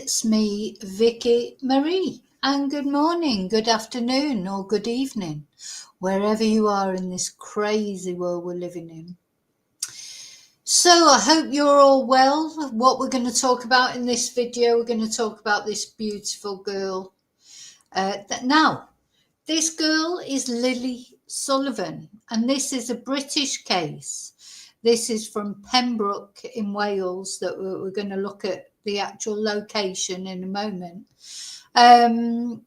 It's me, Vicky Marie, and good morning, good afternoon, or good evening, wherever you are in this crazy world we're living in. So I hope you're all well. What we're going to talk about in this video, we're going to talk about this beautiful girl. Now, this girl is Lily Sullivan, and this is a British case. This is from Pembroke in Wales that we're going to look at the actual location in a moment. And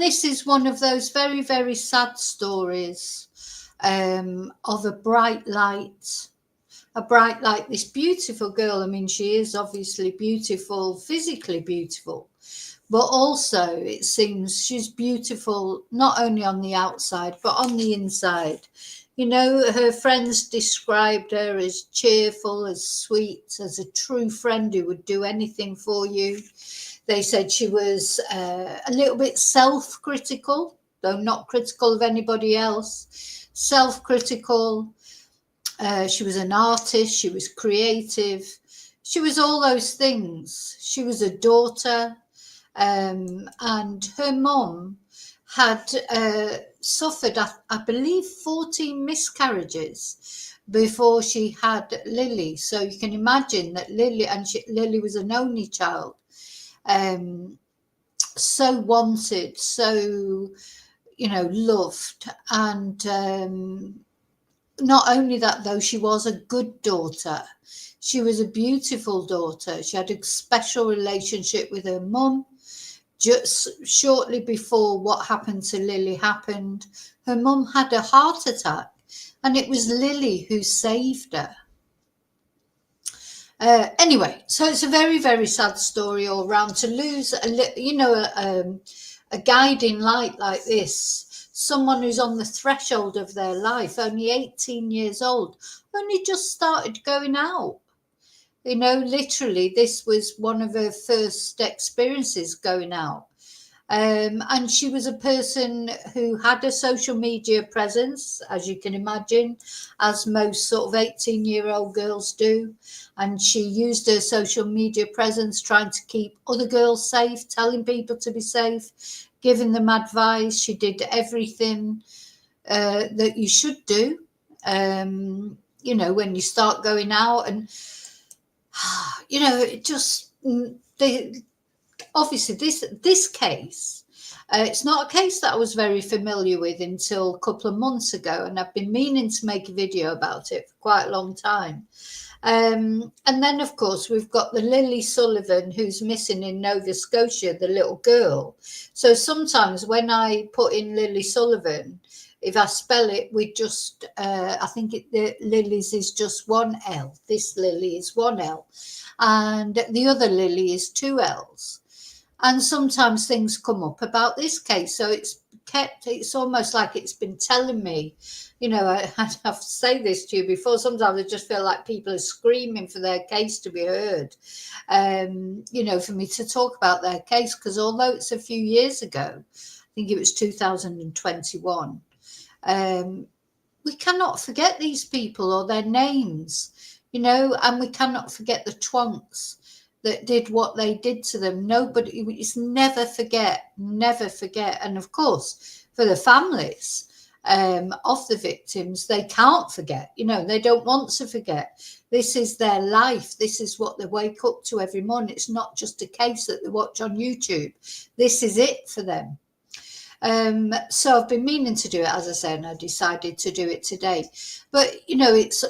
this is one of those very, very sad stories of a bright light. This beautiful girl. I mean, she is obviously beautiful, physically beautiful, but also it seems she's beautiful not only on the outside, but on the inside. You know, her friends described her as cheerful, as sweet, as a true friend who would do anything for you. They said she was a little bit self-critical, though not critical of anybody else, self-critical. She was an artist, she was creative, she was all those things. She was a daughter, and her mom had suffered, I believe, 14 miscarriages before she had Lily. So you can imagine that Lily was an only child, so wanted, so, loved. And not only that, though, she was a good daughter. She was a beautiful daughter. She had a special relationship with her mum. Just shortly before what happened to Lily happened, her mum had a heart attack, and it was Lily who saved her. Anyway, so it's a very, very sad story all round. To lose a guiding light like this, someone who's on the threshold of their life, only 18 years old, only just started going out. You know, literally, this was one of her first experiences going out. And she was a person who had a social media presence, as you can imagine, as most sort of 18-year-old girls do. And she used her social media presence trying to keep other girls safe, telling people to be safe, giving them advice. She did everything that you should do, when you start going out. And it just, obviously this case, it's not a case that I was very familiar with until a couple of months ago, and I've been meaning to make a video about it for quite a long time. And then, of course, we've got the Lily Sullivan who's missing in Nova Scotia, the little girl. So sometimes when I put in Lily Sullivan, if I spell it with just, I think the Lily's is just one L. This Lily is one L. And the other Lily is two L's. And sometimes things come up about this case. So it's almost like it's been telling me, I have to say this to you before. Sometimes I just feel like people are screaming for their case to be heard, for me to talk about their case. Because although it's a few years ago, I think it was 2021, we cannot forget these people or their names, and we cannot forget the twonks that did what they did to them. Nobody, it's never forget. And of course, for the families of the victims, they can't forget, they don't want to forget. This is their life. This is what they wake up to every morning. It's not just a case that they watch on YouTube. This is it for them. So I've been meaning to do it, as I say, and I decided to do it today. But, it's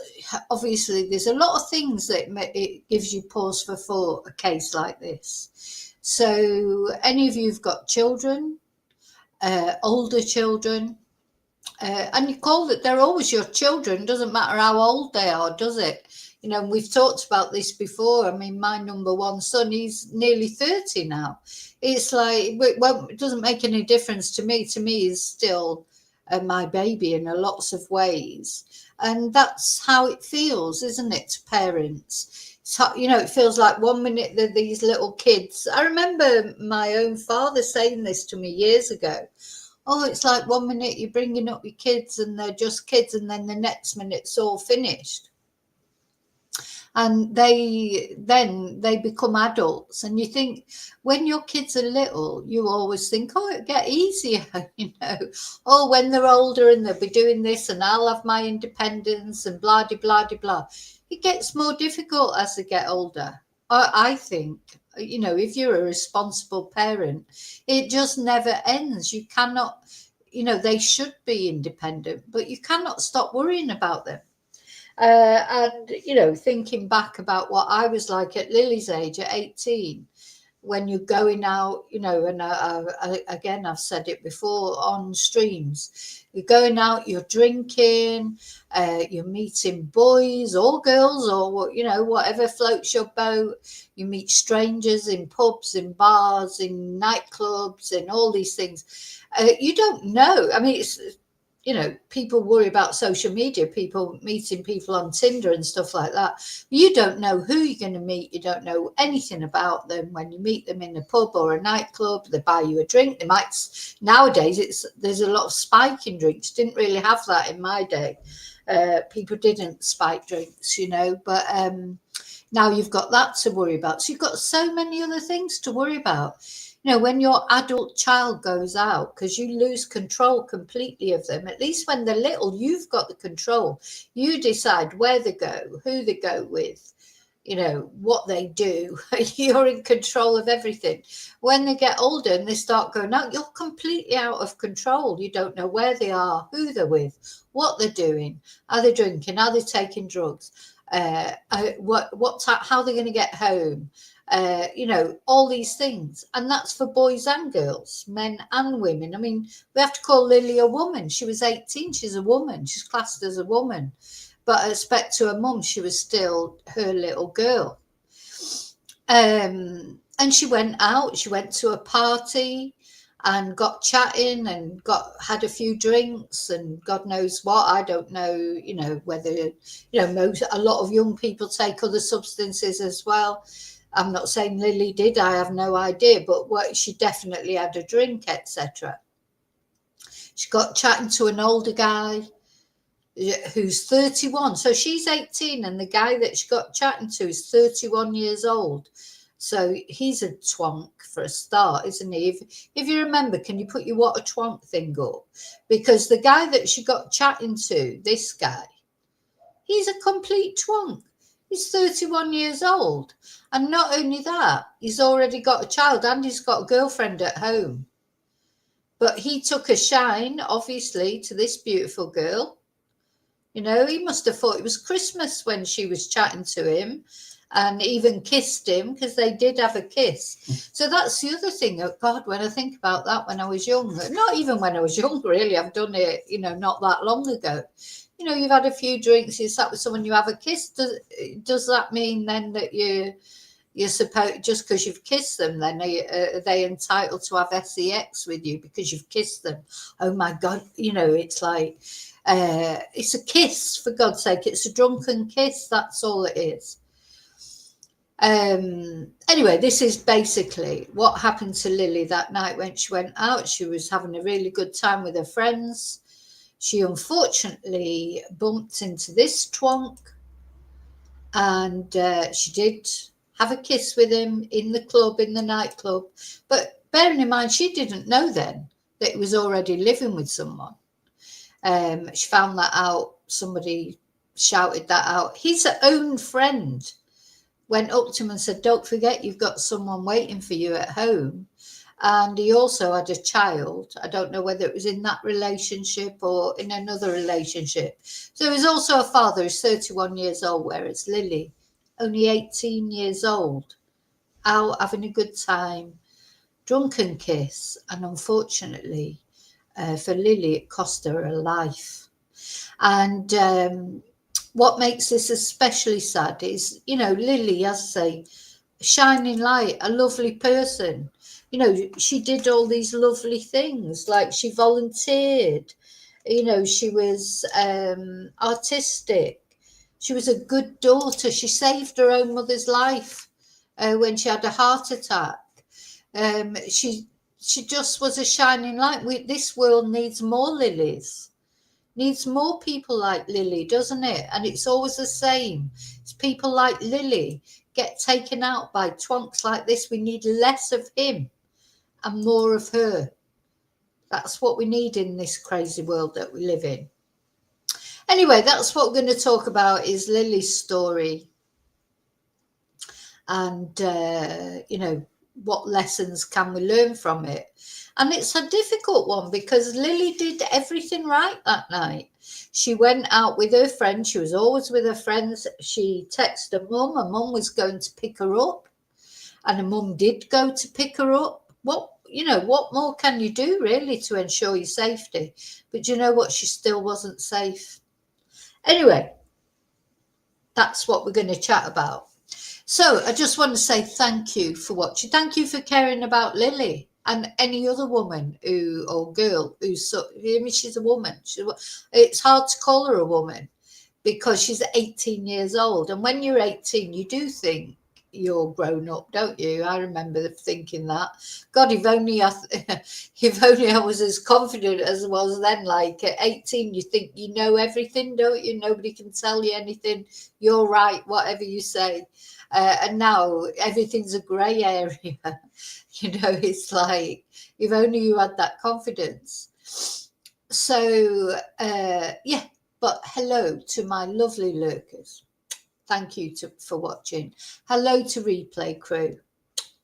obviously there's a lot of things that it gives you pause for a case like this. So any of you who've got children, older children, and you call it, they're always your children. Doesn't matter how old they are, does it? We've talked about this before. I mean, my number one son, he's nearly 30 now. It's like, well, it doesn't make any difference to me. To me, he's still my baby in lots of ways. And that's how it feels, isn't it, to parents? So, it feels like one minute they're these little kids. I remember my own father saying this to me years ago. Oh, it's like one minute you're bringing up your kids and they're just kids, and then the next minute it's all finished. And they become adults, and you think, when your kids are little, you always think, oh, it'll get easier, oh, when they're older and they'll be doing this and I'll have my independence and blah de blah de blah. It gets more difficult as they get older. I think, if you're a responsible parent, it just never ends. You cannot, they should be independent, but you cannot stop worrying about them. And, thinking back about what I was like at Lily's age at 18, when you're going out, and again, I've said it before on streams, you're going out, you're drinking, you're meeting boys or girls or, whatever floats your boat. You meet strangers in pubs, in bars, in nightclubs, and all these things. You don't know. I mean, it's, people worry about social media, people meeting people on Tinder and stuff like that. You don't know who you're going to meet. You don't know anything about them when you meet them in a pub or a nightclub. They buy you a drink. They might, nowadays, there's a lot of spiking drinks. Didn't really have that in my day. People didn't spike drinks, but now you've got that to worry about. So you've got so many other things to worry about. When your adult child goes out, because you lose control completely of them, at least when they're little, you've got the control. You decide where they go, who they go with, what they do. You're in control of everything. When they get older and they start going out, you're completely out of control. You don't know where they are, who they're with, what they're doing. Are they drinking? Are they taking drugs? How they're going to get home? All these things. And that's for boys and girls, men and women. I mean, we have to call Lily a woman. She was 18. She's a woman. She's classed as a woman. But I expect to her mum, she was still her little girl. And she went out. She went to a party and got chatting and had a few drinks and God knows what. I don't know, whether, a lot of young people take other substances as well. I'm not saying Lily did, I have no idea, but she definitely had a drink, etc. She got chatting to an older guy who's 31. So she's 18 and the guy that she got chatting to is 31 years old. So he's a twonk for a start, isn't he? If you remember, can you put your what a twonk thing up? Because the guy that she got chatting to, this guy, he's a complete twonk. He's 31 years old. And not only that, he's already got a child and he's got a girlfriend at home. But he took a shine, obviously, to this beautiful girl. He must have thought it was Christmas when she was chatting to him and even kissed him, because they did have a kiss. So that's the other thing. Oh, God, when I think about that when I was young, not even when I was young, really, I've done it, not that long ago. You've had a few drinks, you sat with someone, you have a kiss. Does that mean then that you're supposed, just because you've kissed them, then are they entitled to have sex with you because you've kissed them? Oh my God, it's like, it's a kiss, for God's sake. It's a drunken kiss. That's all it is. Anyway, this is basically what happened to Lily that night when she went out. She was having a really good time with her friends. She unfortunately bumped into this twonk, and she did have a kiss with him in the nightclub. But bearing in mind, she didn't know then that he was already living with someone. She found that out. Somebody shouted that out. His own friend went up to him and said, "Don't forget, you've got someone waiting for you at home." And he also had a child. I don't know whether it was in that relationship or in another relationship. So he's also a father who's 31 years old, whereas Lily, only 18 years old, out having a good time, drunken kiss. And unfortunately, for Lily, it cost her her life. And what makes this especially sad is, Lily, as I say, shining light, a lovely person. She did all these lovely things, like she volunteered, she was artistic. She was a good daughter. She saved her own mother's life when she had a heart attack. She just was a shining light. This world needs more Lilies. Needs more people like Lily, doesn't it? And it's always the same. It's people like Lily get taken out by twonks like this. We need less of him and more of her. That's what we need in this crazy world that we live in. Anyway, that's what we're going to talk about, is Lily's story. And, you know, what lessons can we learn from it? And it's a difficult one because Lily did everything right that night. She went out with her friends. She was always with her friends. She texted her mum. Her mum was going to pick her up. And her mum did go to pick her up. What more can you do really to ensure your safety? But you know what? She still wasn't safe. Anyway, that's what we're going to chat about. So I just want to say thank you for watching. Thank you for caring about Lily and any other woman or girl she's a woman. It's hard to call her a woman because she's 18 years old. And when you're 18, you do think you're grown up, don't you? I remember thinking that. God, if only I was as confident as I was then. Like at 18, you think you know everything, don't you? Nobody can tell you anything. You're right, whatever you say. And now everything's a grey area. It's like, if only you had that confidence. So, yeah, but hello to my lovely lurkers. Thank you for watching. Hello to Replay Crew.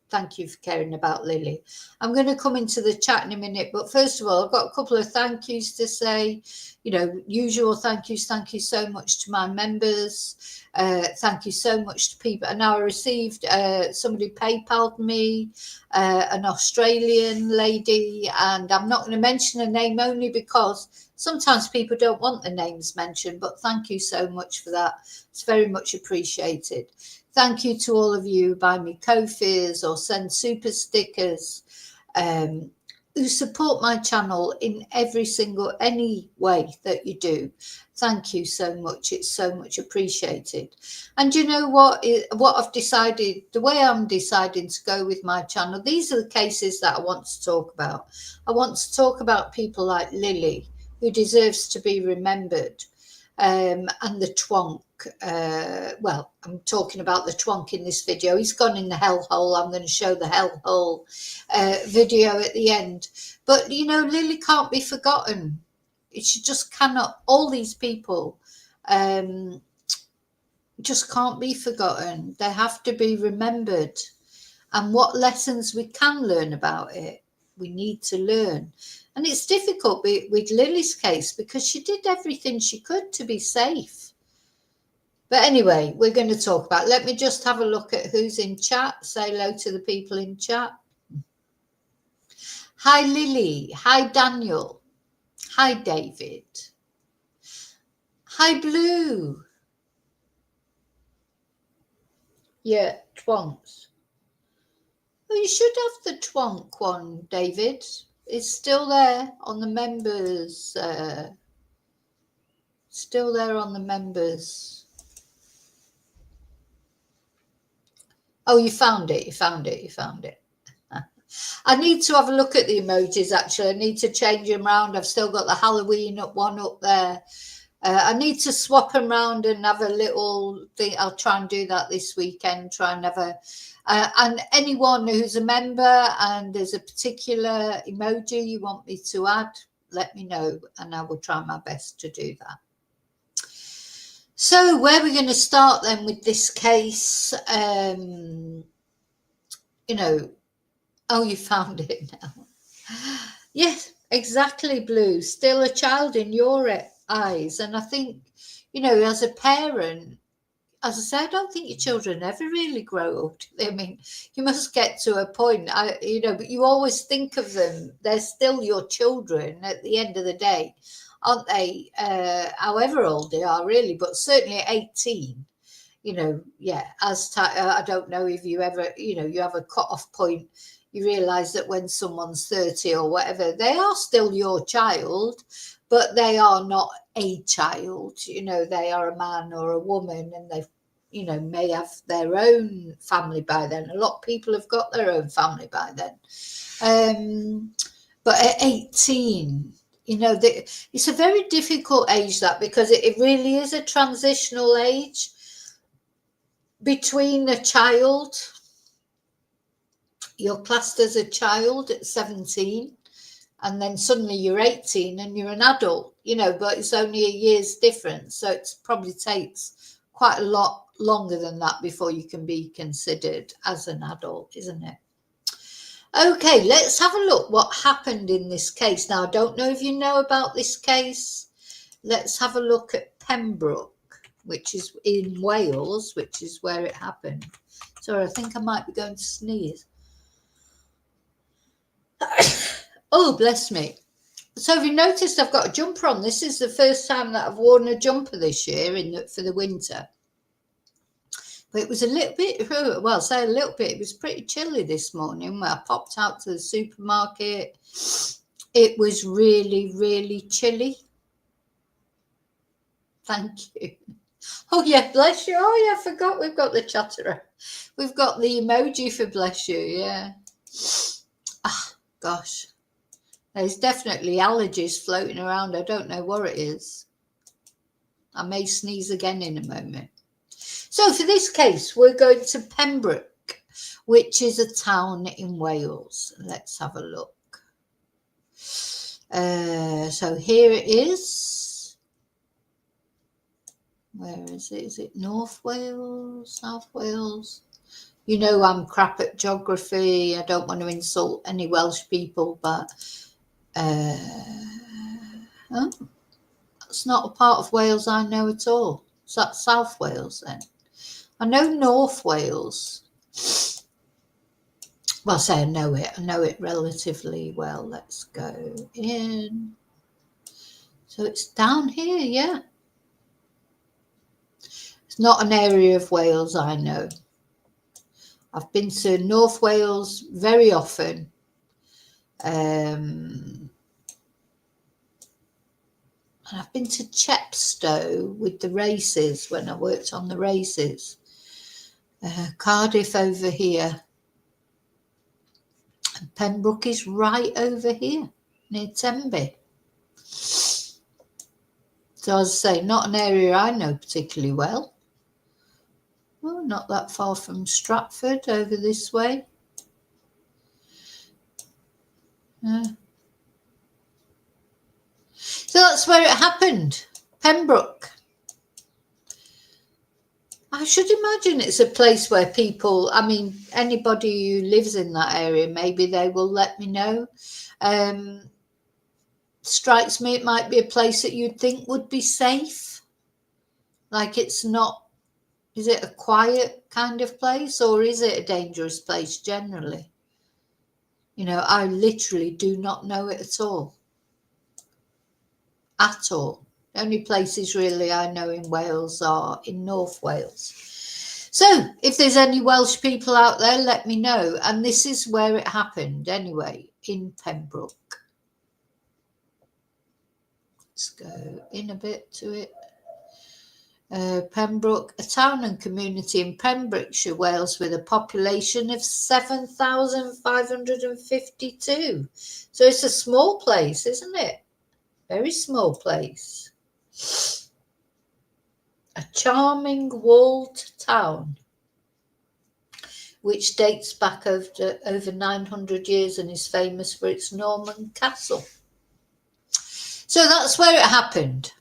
Thank you for caring about Lily. I'm going to come into the chat in a minute, but first of all, I've got a couple of thank yous to say. Usual thank yous. Thank you so much to my members. Thank you so much to people. And now I received somebody PayPal'd me, an Australian lady, and I'm not going to mention her name only because sometimes people don't want the names mentioned, but thank you so much for that. It's very much appreciated. Thank you to all of you who buy me Ko-Fi's or send super stickers, who support my channel in any way that you do. Thank you so much. It's so much appreciated. And you know what I've decided, the way I'm deciding to go with my channel, these are the cases that I want to talk about. I want to talk about people like Lily, who deserves to be remembered. And the twonk, well, I'm talking about the twonk in this video. He's gone in the hellhole. I'm going to show the hellhole video at the end. But, Lily can't be forgotten. She just cannot. All these people just can't be forgotten. They have to be remembered. And what lessons we can learn about it, we need to learn. And it's difficult with Lily's case because she did everything she could to be safe. But anyway, we're going to talk about, let me just have a look at who's in chat. Say hello to the people in chat. Hi, Lily. Hi, Daniel. Hi, David. Hi, Blue. Yeah, twonks. Well, you should have the twonk one, David. It's still there on the members. Still there on the members. Oh, you found it. You found it. You found it. I need to have a look at the emojis, actually. I need to change them around. I've still got the Halloween one up there. I need to swap them around and have a little thing. I'll try and do that this weekend. Try and have a... and anyone who's a member and there's a particular emoji you want me to add, let me know and I will try my best to do that. So where are we going to start then with this case? Oh, you found it now. Yes, exactly, Blue. Still a child in your eyes. And I think, as a parent, as I said, I don't think your children ever really grow up. I mean, you must get to a point, but you always think of them. They're still your children at the end of the day, aren't they? However old they are, really, but certainly at 18, yeah, I don't know if you ever, you have a cut-off point. You realise that when someone's 30 or whatever, they are still your child, but they are not a child. They are a man or a woman, and they, may have their own family by then. A lot of people have got their own family by then. But at 18, you know, it's a very difficult age, that, because it really is a transitional age between a child. You're classed as a child at 17, and then suddenly you're 18 and you're an adult, you know, but it's only a year's difference. So it probably takes quite a lot longer than that before you can be considered as an adult, isn't it? Okay, let's have a look what happened in this case. Now, I don't know if you know about this case. Let's have a look at Pembroke, which is in Wales, which is where it happened. Sorry, I think I might be going to sneeze. Oh, bless me. So have you noticed I've got a jumper on? This is the first time that I've worn a jumper this year for the winter. But it was a little bit, well, say a little bit, it was pretty chilly this morning when I popped out to the supermarket. It was really, really chilly. Thank you. Oh, yeah, bless you. Oh, yeah, I forgot we've got the chatterer. We've got the emoji for bless you, yeah. Ah, gosh. There's definitely allergies floating around. I don't know what it is. I may sneeze again in a moment. So for this case, we're going to Pembroke, which is a town in Wales. Let's have a look. So here it is. Where is it? Is it North Wales, South Wales? You know, I'm crap at geography. I don't want to insult any Welsh people, but oh, that's not a part of Wales I know at all. Is that South Wales then? I know North Wales. Well, I say I know it relatively well. Let's go in. So it's down here, yeah. It's not an area of Wales I know. I've been to North Wales very often. And I've been to Chepstow with the races when I worked on the races. Cardiff over here. And Pembroke is right over here, near Tenby. So as I say, not an area I know particularly well. Well, not that far from Stratford over this way. So that's where it happened, Pembroke. I should imagine it's a place where people, I mean, anybody who lives in that area, maybe they will let me know. Strikes me it might be a place that you'd think would be safe. Like it's not, is it a quiet kind of place or is it a dangerous place generally? You know, I literally do not know it at all. At all. The only places really I know in Wales are in North Wales. So if there's any Welsh people out there, let me know. And this is where it happened anyway, in Pembroke. Let's go in a bit to it. Pembroke, a town and community in Pembrokeshire, Wales, with a population of 7,552. So it's a small place, isn't it? Very small place. A charming walled town, which dates back over 900 years and is famous for its Norman castle. So that's where it happened.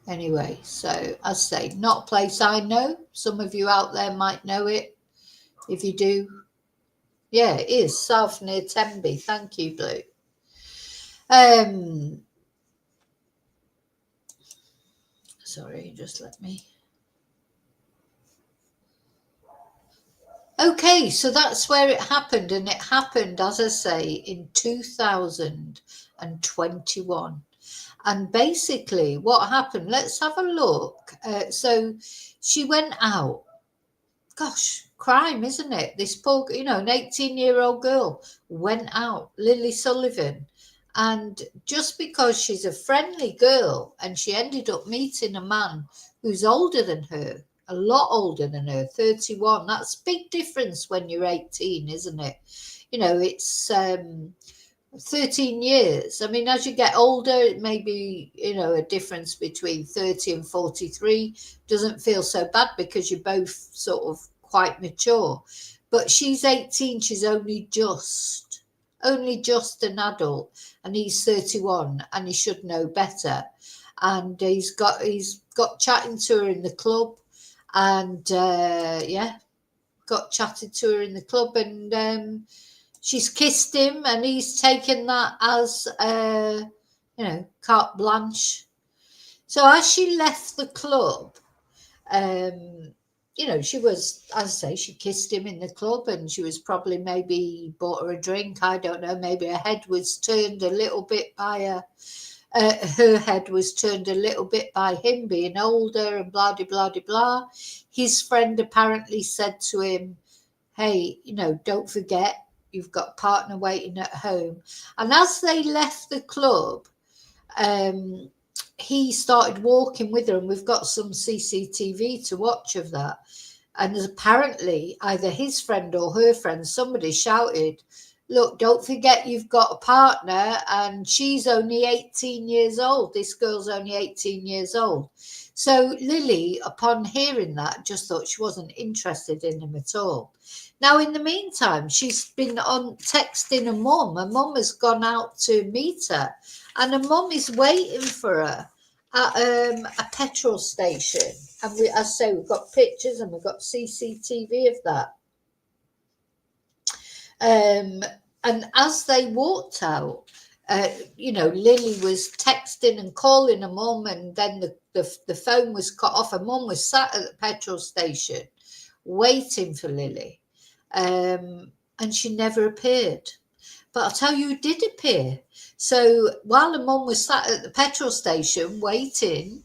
Anyway, so as I say, not a place I know. Some of you out there might know it. If you do, yeah, it is south near Tenby. Thank you, Blue. Sorry, just let me. Okay, so that's where it happened, and it happened, as I say, in 2021. And basically what happened, let's have a look. So she went out. Gosh, crime, isn't it? This poor, you know, an 18-year-old girl went out, Lily Sullivan. And just because she's a friendly girl and she ended up meeting a man who's older than her, a lot older than her, 31. That's a big difference when you're 18, isn't it? You know, it's 13 years. I mean, as you get older, it may be, a difference between 30 and 43 doesn't feel so bad because you're both sort of quite mature. But she's 18, she's only just an adult, and he's 31, and he should know better. And he's got chatting to her in the club, and yeah, got chatted to her in the club, and she's kissed him, and he's taken that as carte blanche. So as she left the club, she was, as I say, she kissed him in the club, and she was probably, maybe bought her a drink, I don't know, maybe her head was turned a little bit by her head was turned a little bit by him being older, and blah, blah, blah, blah. His friend apparently said to him, hey, don't forget, you've got a partner waiting at home. And as they left the club, he started walking with her, and we've got some CCTV to watch of that. And apparently either his friend or her friend, somebody shouted, look, don't forget you've got a partner, and she's only 18 years old. This girl's only 18 years old. So Lily, upon hearing that, just thought she wasn't interested in him at all. Now, in the meantime, she's been on texting her mum. Her mum has gone out to meet her, and her mum is waiting for her at a petrol station. And as I say, we've got pictures and we've got CCTV of that. And as they walked out, Lily was texting and calling her mum, and then the phone was cut off. Her mum was sat at the petrol station waiting for Lily, and she never appeared. But I'll tell you who did appear. So while her mum was sat at the petrol station waiting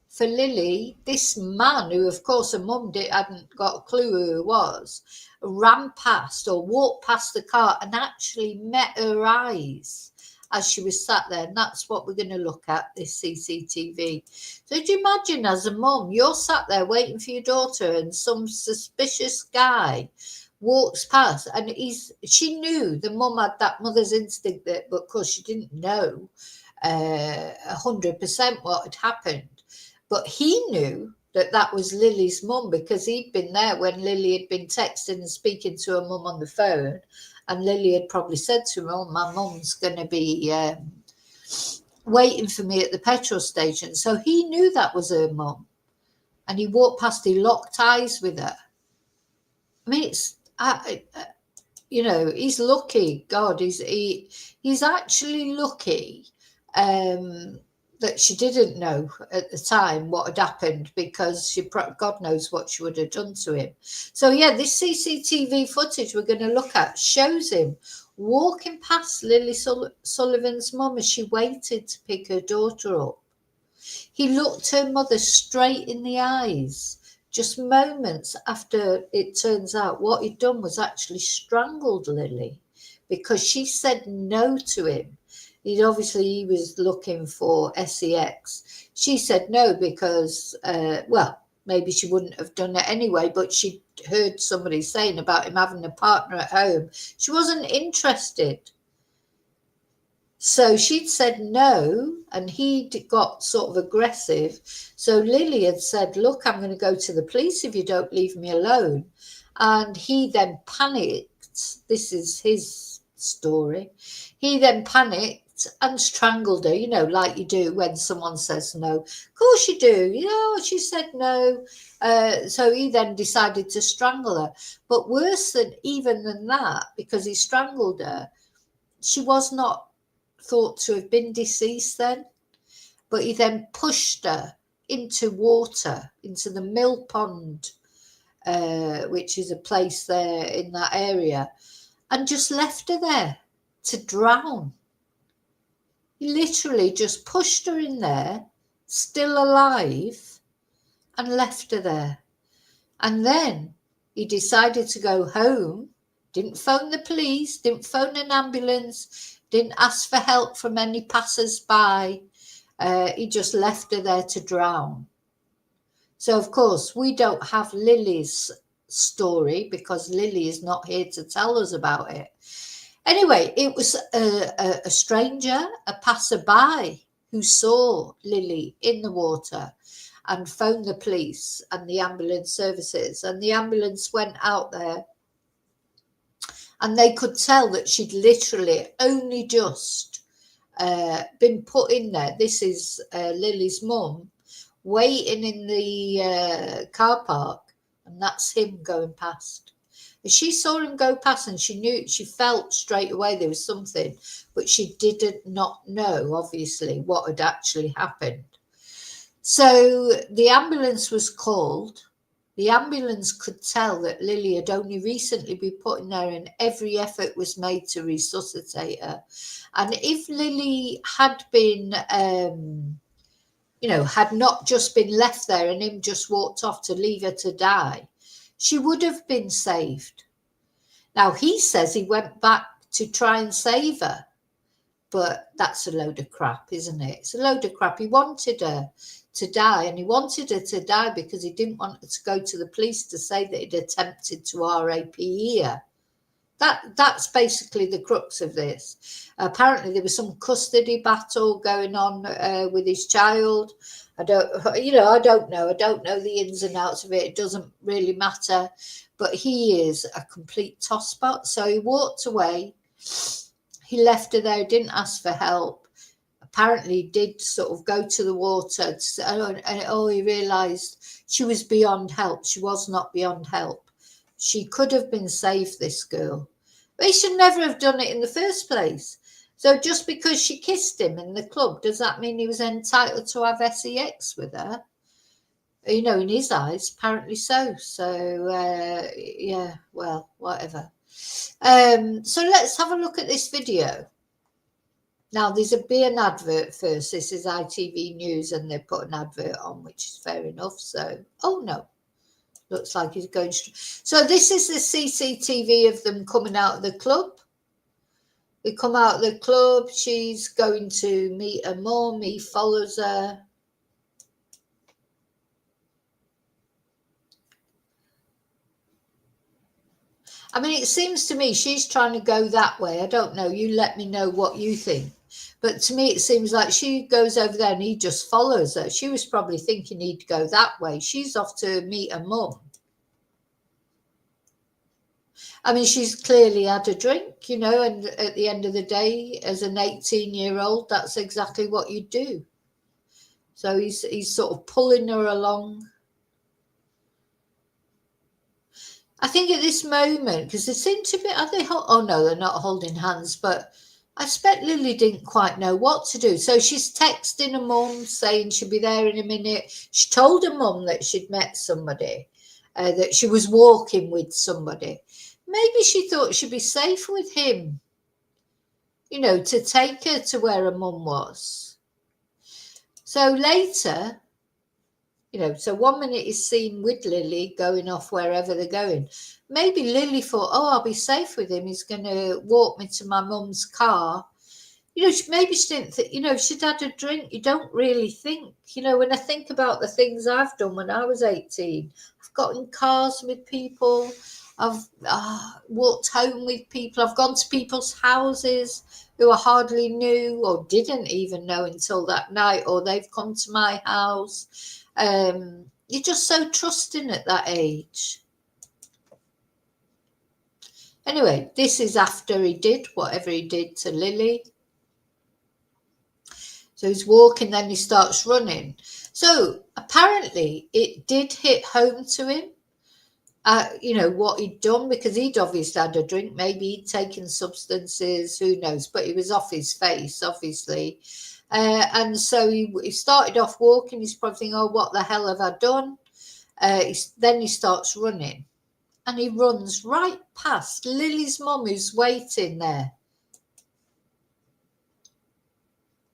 for Lily, this man, who of course her mum hadn't got a clue who he was, ran past or walked past the car and actually met her eyes as she was sat there. And that's what we're going to look at, this CCTV. So do you imagine, as a mum, you're sat there waiting for your daughter, and some suspicious guy walks past, and she knew, the mum had that mother's instinct, that, but of course she didn't know 100% what had happened. But he knew that was Lily's mum, because he'd been there when Lily had been texting and speaking to her mum on the phone, and Lily had probably said to him, oh, my mum's going to be waiting for me at the petrol station. So he knew that was her mum, and he walked past, he locked eyes with her. I mean, he's lucky. God, he's actually lucky that she didn't know at the time what had happened, because God knows what she would have done to him. So yeah, this CCTV footage we're going to look at shows him walking past Lily Sullivan's mum as she waited to pick her daughter up. He looked her mother straight in the eyes. Just moments after, it turns out what he'd done was actually strangled Lily, because she said no to him. He was looking for sex. She said no because, maybe she wouldn't have done it anyway, but she heard somebody saying about him having a partner at home. She wasn't interested. So she'd said no, and he got sort of aggressive. So Lily had said, look, I'm going to go to the police if you don't leave me alone. And he then panicked. This is his story. He then panicked and strangled her, like you do when someone says no. Of course you do. She said no. So he then decided to strangle her. But worse than that, because he strangled her, she was not thought to have been deceased then, but he then pushed her into water, into the mill pond, which is a place there in that area, and just left her there to drown. He literally just pushed her in there, still alive, and left her there. And then he decided to go home, didn't phone the police, didn't phone an ambulance, didn't ask for help from any passers-by. He just left her there to drown. So, of course, we don't have Lily's story, because Lily is not here to tell us about it. Anyway, it was a stranger, a passerby, who saw Lily in the water and phoned the police and the ambulance services. And the ambulance went out there, and they could tell that she'd literally only just been put in there. This is Lily's mum waiting in the car park, and that's him going past. She saw him go past, and she felt straight away there was something, but she did not know, obviously, what had actually happened. So the ambulance was called. The ambulance could tell that Lily had only recently been put in there, and every effort was made to resuscitate her. And if Lily had been, had not just been left there and him just walked off to leave her to die, she would have been saved. Now, he says he went back to try and save her, but that's a load of crap, isn't it? It's a load of crap. He wanted her to die, and he wanted her to die because he didn't want her to go to the police to say that he'd attempted to RAPE her. That's basically the crux of this. Apparently, there was some custody battle going on with his child. I don't know. I don't know the ins and outs of it. It doesn't really matter. But he is a complete tosspot. So he walked away. He left her there. Didn't ask for help. Apparently, he did sort of go to the water. He realised she was beyond help. She was not beyond help. She could have been saved, this girl. But he should never have done it in the first place. So just because she kissed him in the club, does that mean he was entitled to have sex with her? In his eyes, apparently so. So, yeah, well, whatever. So let's have a look at this video. Now, there's be an advert first. This is ITV News, and they put an advert on, which is fair enough. So, oh no. Looks like he's going straight. So this is the CCTV of them coming out of the club. They come out of the club. She's going to meet her mum. He follows her. I mean, it seems to me she's trying to go that way. I don't know. You let me know what you think. But to me, it seems like she goes over there and he just follows her. She was probably thinking he'd go that way. She's off to meet her mum. I mean, she's clearly had a drink, and at the end of the day, as an 18-year-old, that's exactly what you do. So he's sort of pulling her along. I think at this moment, because they seem to be, no, they're not holding hands, but I expect Lily didn't quite know what to do. So she's texting her mum saying she'll be there in a minute. She told her mum that she'd met somebody, that she was walking with somebody. Maybe she thought she'd be safe with him, to take her to where her mum was. So later, so 1 minute is seen with Lily going off wherever they're going. Maybe Lily thought, I'll be safe with him. He's going to walk me to my mum's car. Maybe she didn't think, if she'd had a drink, you don't really think. When I think about the things I've done when I was 18, I've got in cars with people. I've walked home with people. I've gone to people's houses who I hardly knew or didn't even know until that night, or they've come to my house. You're just so trusting at that age. Anyway, this is after he did whatever he did to Lily. So he's walking, then he starts running. So apparently it did hit home to him. What he'd done, because he'd obviously had a drink, maybe he'd taken substances, who knows, but he was off his face, obviously. And so he started off walking. He's probably thinking, what the hell have I done? Then he starts running, and he runs right past Lily's mum, who's waiting there.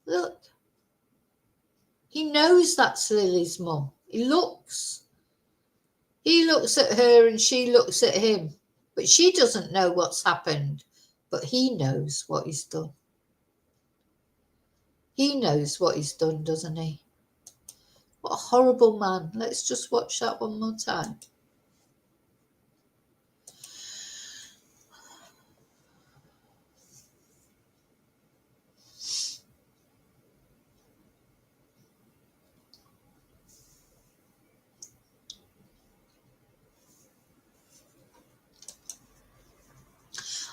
Look, he knows that's Lily's mum. He looks at her and she looks at him, but she doesn't know what's happened, but he knows what he's done. He knows what he's done, doesn't he? What a horrible man. Let's just watch that one more time.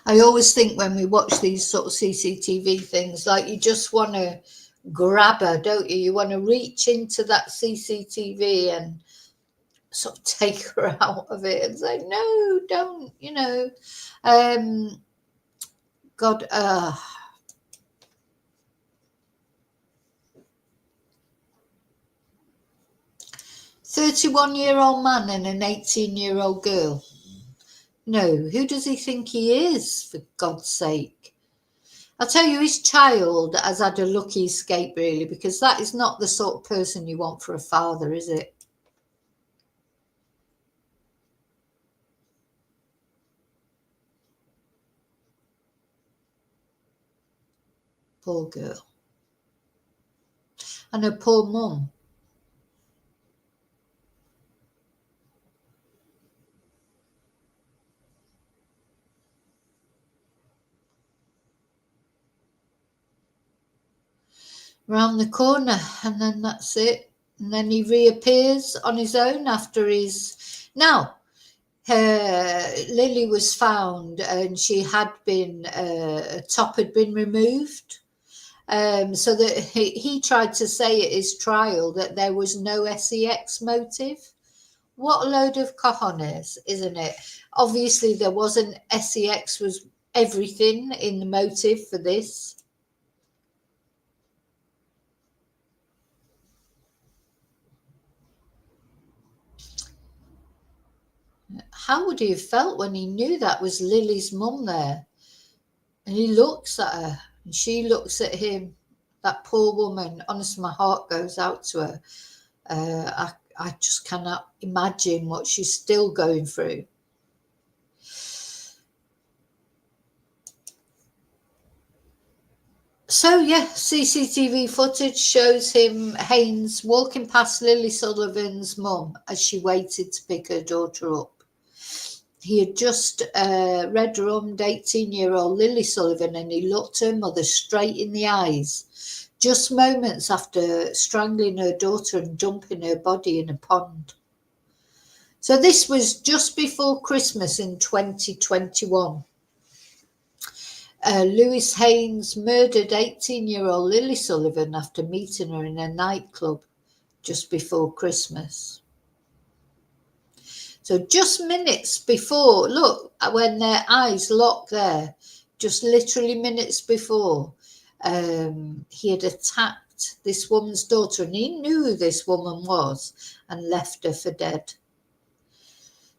I always think when we watch these sort of CCTV things, like you just want to grab her, don't you? You want to reach into that CCTV and sort of take her out of it and say, no, don't, God, 31-year-old man and an 18-year-old girl. No, who does he think he is, for God's sake? I'll tell you, his child has had a lucky escape, really, because that is not the sort of person you want for a father, is it? Poor girl. And her poor mum. Round the corner, and then that's it. And then he reappears on his own after he's... Now, Lily was found and she had been... a top had been removed. So that he tried to say at his trial that there was no sex motive. What a load of cojones, isn't it? Obviously, there wasn't. Sex was everything in the motive for this. How would he have felt when he knew that was Lily's mum there? And he looks at her and she looks at him. That poor woman, honestly, my heart goes out to her. I just cannot imagine what she's still going through. So yeah, CCTV footage shows Haynes, walking past Lily Sullivan's mum as she waited to pick her daughter up. He had just red-rummed 18-year-old Lily Sullivan, and he looked her mother straight in the eyes, just moments after strangling her daughter and dumping her body in a pond. So this was just before Christmas in 2021. Lewis Haynes murdered 18-year-old Lily Sullivan after meeting her in a nightclub just before Christmas. So just minutes before, look, when their eyes locked there, just literally minutes before, he had attacked this woman's daughter, and he knew who this woman was and left her for dead.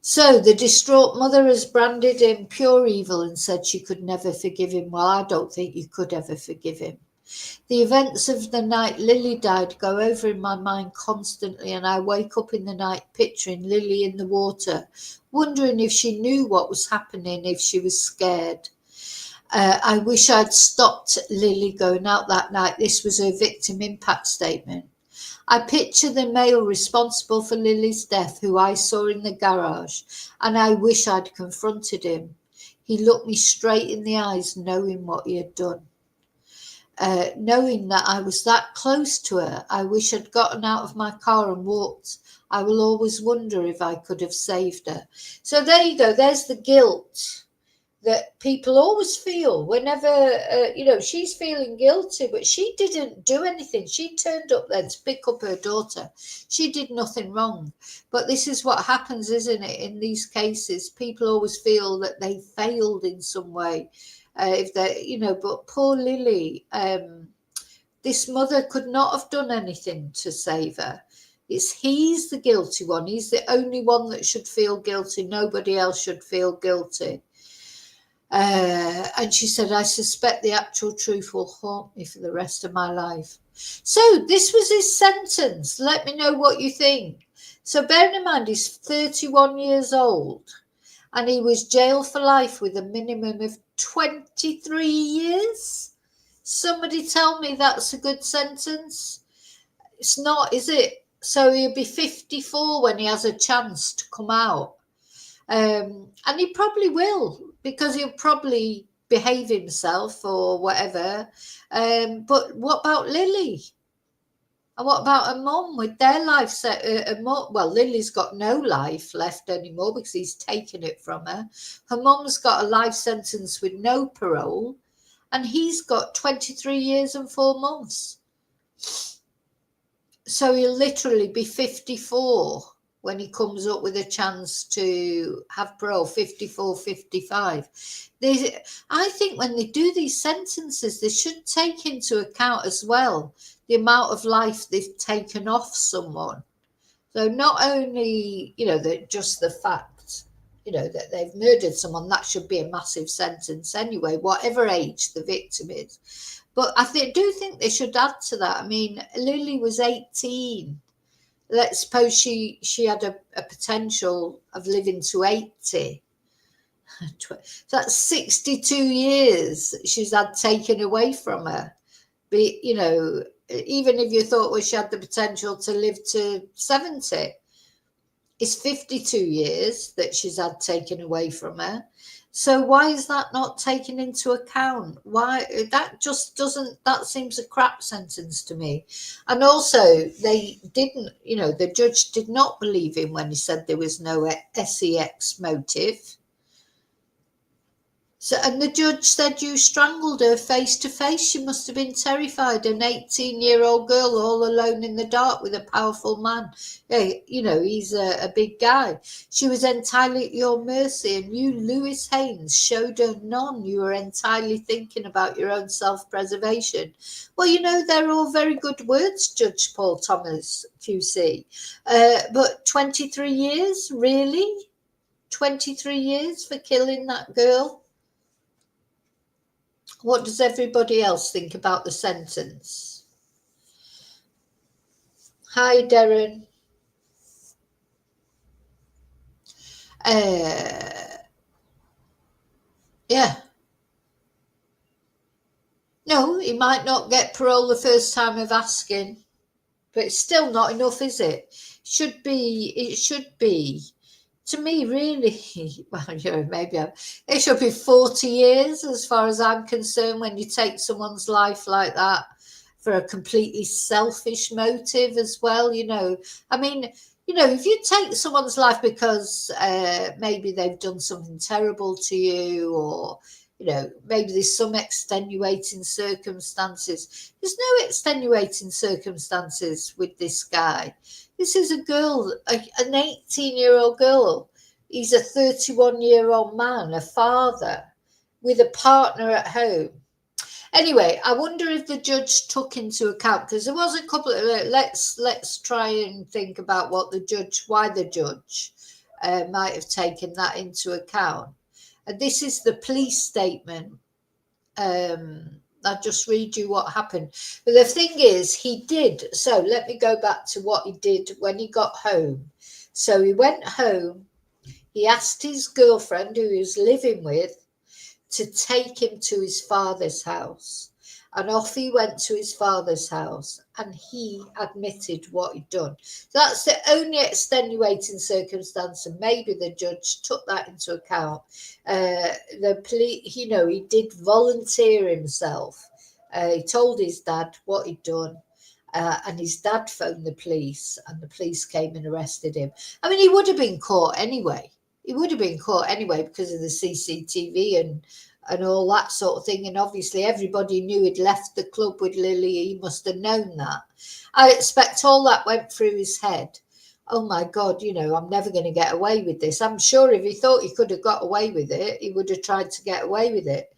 So the distraught mother has branded him pure evil and said she could never forgive him. Well, I don't think you could ever forgive him. The events of the night Lily died go over in my mind constantly, and I wake up in the night picturing Lily in the water, wondering if she knew what was happening, if she was scared. I wish I'd stopped Lily going out that night. This was her victim impact statement. I picture the male responsible for Lily's death, who I saw in the garage, and I wish I'd confronted him. He looked me straight in the eyes, knowing what he had done. Knowing that I was that close to her, I wish I'd gotten out of my car and walked. I will always wonder if I could have saved her. So there you go. There's the guilt that people always feel whenever, she's feeling guilty, but she didn't do anything. She turned up there to pick up her daughter. She did nothing wrong. But this is what happens, isn't it? In these cases, people always feel that they failed in some way. But poor Lily, this mother could not have done anything to save her. He's the guilty one. He's the only one that should feel guilty. Nobody else should feel guilty. And she said, I suspect the actual truth will haunt me for the rest of my life. So this was his sentence. Let me know what you think. So bearing in mind, he's 31 years old and he was jailed for life with a minimum of 23 years. Somebody tell me that's a good sentence. It's not, is it? So he'll be 54 when he has a chance to come out. And he probably will, because he'll probably behave himself or whatever. But what about Lily? And what about her mum with their life set? Well, Lily's got no life left anymore because he's taken it from her. Her mum's got a life sentence with no parole, and he's got 23 years and 4 months. So he'll literally be 54 when he comes up with a chance to have parole, 54, 55. I think when they do these sentences, they should take into account as well the amount of life they've taken off someone. So not only, just the fact, that they've murdered someone, that should be a massive sentence anyway, whatever age the victim is. But I do think they should add to that. I mean, Lily was 18. Let's suppose she had a potential of living to 80. So that's 62 years she's had taken away from her. But, even if you thought, well, she had the potential to live to 70, it's 52 years that she's had taken away from her. So why is that not taken into account? Why that just doesn't, that seems a crap sentence to me. And also they didn't, the judge did not believe him when he said there was no sex motive. So, and the judge said, you strangled her face to face. She must have been terrified. An 18-year-old girl all alone in the dark with a powerful man. He's a big guy. She was entirely at your mercy, and you, Lewis Haynes, showed her none. You were entirely thinking about your own self-preservation. Well, they're all very good words, Judge Paul Thomas, QC. But 23 years, really? 23 years for killing that girl? What does everybody else think about the sentence? Hi, Darren. Yeah. No, he might not get parole the first time of asking, but it's still not enough, is it? It should be. To me, really, well, maybe it should be 40 years as far as I'm concerned when you take someone's life like that for a completely selfish motive as well. I mean, if you take someone's life because maybe they've done something terrible to you, or maybe there's some extenuating circumstances. There's no extenuating circumstances with this guy. This is a girl, an 18-year-old girl. He's a 31-year-old man, a father with a partner at home. Anyway, I wonder if the judge took into account, because there was a couple of, let's try and think about why the judge might have taken that into account. And this is the police statement. I'll just read you what happened. But the thing is, he did. So let me go back to what he did when he got home. So he went home. He asked his girlfriend, who he was living with, to take him to his father's house. And off he went to his father's house, and he admitted what he'd done. So that's the only extenuating circumstance, and maybe the judge took that into account. The police, he did volunteer himself. He told his dad what he'd done, and his dad phoned the police, and the police came and arrested him. I mean, he would have been caught anyway. Because of the CCTV and all that sort of thing. And obviously everybody knew he'd left the club with Lily. He must have known that. I expect all that went through his head. Oh my God, I'm never going to get away with this. I'm sure if he thought he could have got away with it, he would have tried to get away with it.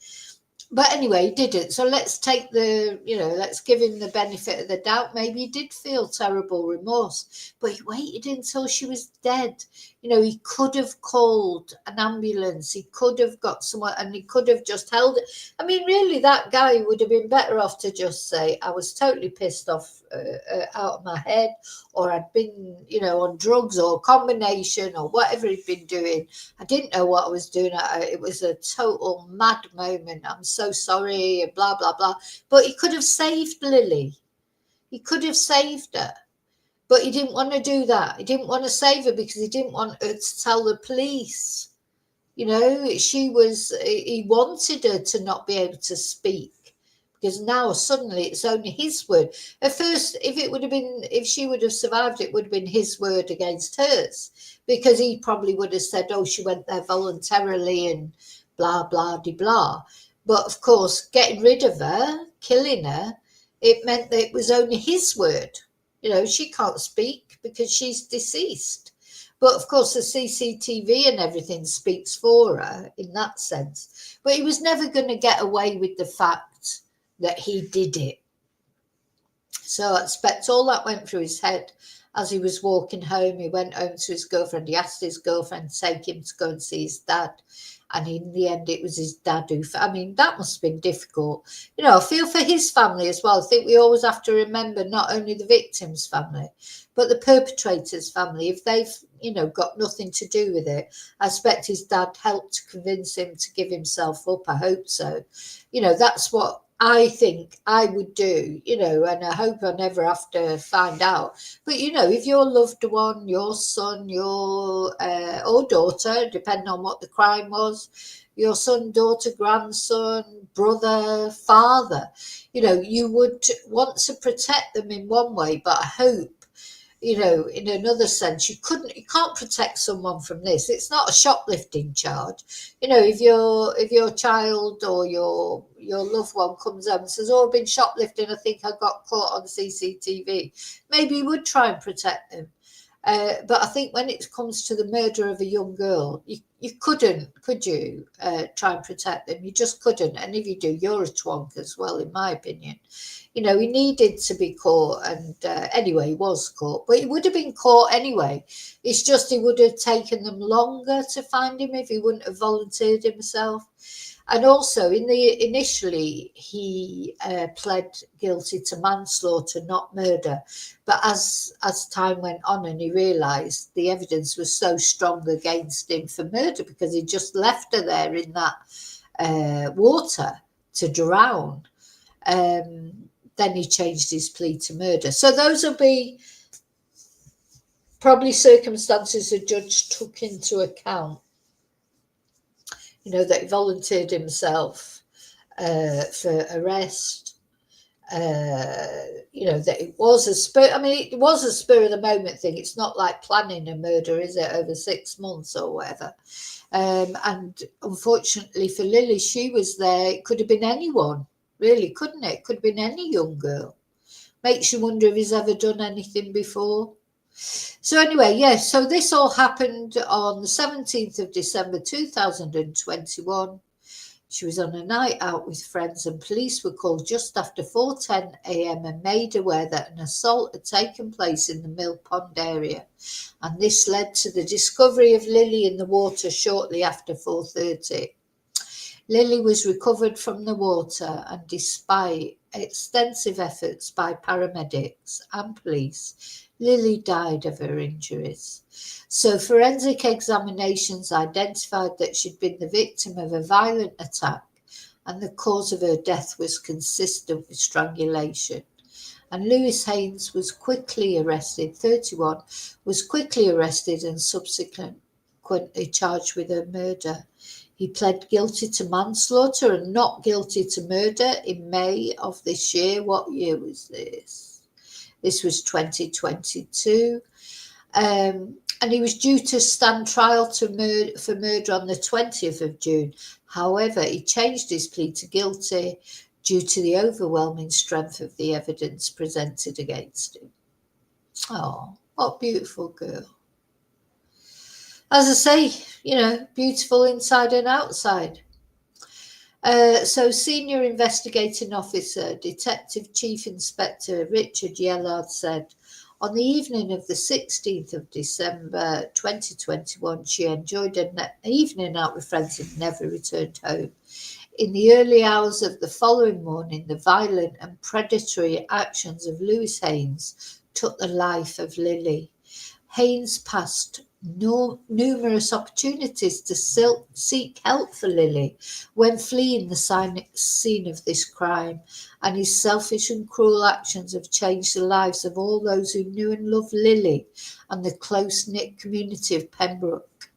But anyway, he didn't. So let's take let's give him the benefit of the doubt. Maybe he did feel terrible remorse, but he waited until she was dead. He could have called an ambulance. He could have got someone, and he could have just held it. I mean, really, that guy would have been better off to just say, I was totally pissed off, out of my head, or I'd been, on drugs or a combination or whatever he'd been doing. I didn't know what I was doing. It was a total mad moment. I'm so sorry, blah, blah, blah. But he could have saved Lily. He could have saved her. But he didn't want to do that. He didn't want to save her because he didn't want her to tell the police. He wanted her to not be able to speak because now suddenly it's only his word. At first, if she would have survived, it would have been his word against hers, because he probably would have said, oh, she went there voluntarily and blah, blah, de blah. But of course, getting rid of her, killing her, it meant that it was only his word. She can't speak because she's deceased. But of course, the CCTV and everything speaks for her in that sense. But he was never going to get away with the fact that he did it. So I expect all that went through his head as he was walking home. He went home to his girlfriend. He asked his girlfriend to take him to go and see his dad. And in the end, it was his dad who, that must have been difficult. I feel for his family as well. I think we always have to remember not only the victim's family, but the perpetrator's family. If they've, got nothing to do with it, I expect his dad helped to convince him to give himself up. I hope so. That's what I think I would do, and I hope I never have to find out. But, if your loved one, your son, your or daughter, depending on what the crime was, your son, daughter, grandson, brother, father, you would want to protect them in one way, but I hope, in another sense, you can't protect someone from this. It's not a shoplifting charge. If your child or your loved one comes home and says, oh, I've been shoplifting, I think I got caught on CCTV, maybe you would try and protect them. But I think when it comes to the murder of a young girl, you couldn't, could you, try and protect them? You just couldn't. And if you do, you're a twonk as well, in my opinion. He needed to be caught, and anyway, he was caught. But he would have been caught anyway. It's just it would have taken them longer to find him if he wouldn't have volunteered himself. And also, initially, he pled guilty to manslaughter, not murder. But as time went on and he realised the evidence was so strong against him for murder, because he just left her there in that water to drown, then he changed his plea to murder. So those will be probably circumstances the judge took into account. That he volunteered himself for arrest. That it was it was a spur of the moment thing. It's not like planning a murder, is it, over 6 months or whatever. And unfortunately for Lily, she was there. It could have been anyone, really, couldn't it? It could have been any young girl. Makes you wonder if he's ever done anything before. So anyway, so this all happened on the 17th of December 2021. She was on a night out with friends, and police were called just after 4:10 a.m. and made aware that an assault had taken place in the Mill Pond area. And this led to the discovery of Lily in the water shortly after 4:30. Lily was recovered from the water, and despite extensive efforts by paramedics and police, Lily died of her injuries. So forensic examinations identified that she'd been the victim of a violent attack, and the cause of her death was consistent with strangulation. And Lewis Haynes was quickly arrested, 31, was quickly arrested and subsequently charged with her murder. He pled guilty to manslaughter and not guilty to murder in May of this year. What year was this? This was 2022. And he was due to stand trial for murder on the 20th of June. However, he changed his plea to guilty due to the overwhelming strength of the evidence presented against him. Oh, what a beautiful girl. As I say, beautiful inside and outside. So Senior Investigating Officer, Detective Chief Inspector Richard Yellard said, on the evening of the 16th of December 2021, she enjoyed an evening out with friends and never returned home. In the early hours of the following morning, the violent and predatory actions of Lewis Haynes took the life of Lily. Haynes passed numerous opportunities to seek help for Lily when fleeing the scene of this crime, and his selfish and cruel actions have changed the lives of all those who knew and loved Lily and the close-knit community of Pembroke.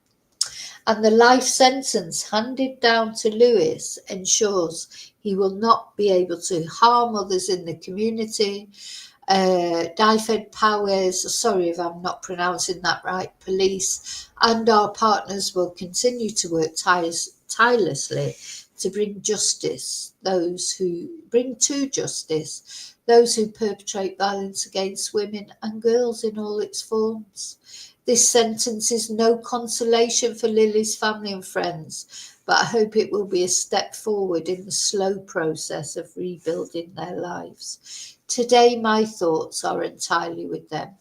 And the life sentence handed down to Lewis ensures he will not be able to harm others in the community. DIFED powers, sorry if I'm not pronouncing that right, police and our partners will continue to work tirelessly to bring to justice those who perpetrate violence against women and girls in all its forms. This sentence is no consolation for Lily's family and friends, but I hope it will be a step forward in the slow process of rebuilding their lives. Today, my thoughts are entirely with them.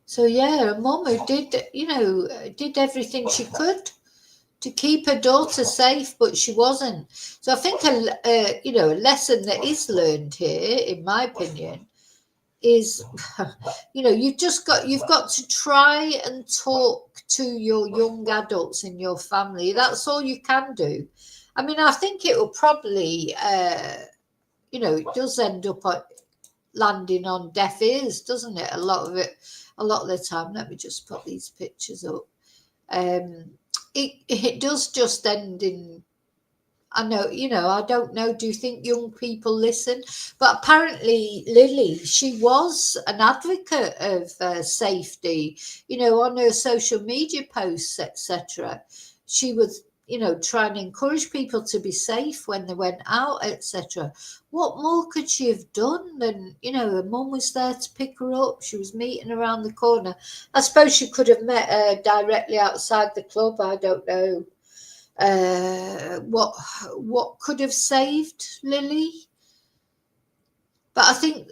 So yeah, a mum who did everything she could to keep her daughter safe, but she wasn't. So I think a lesson that is learned here, in my opinion, is you've got to try and talk to your young adults in your family. That's all you can do. I mean, I think it will probably it does end up landing on deaf ears, doesn't it? A lot of the time. Let me just put these pictures up. It does just end in, I know, I don't know. Do you think young people listen? But apparently Lily, she was an advocate of safety, on her social media posts, etc. She was, trying to encourage people to be safe when they went out, etc. What more could she have done than, her mum was there to pick her up. She was meeting around the corner. I suppose she could have met her directly outside the club. I don't know. What could have saved Lily? But I think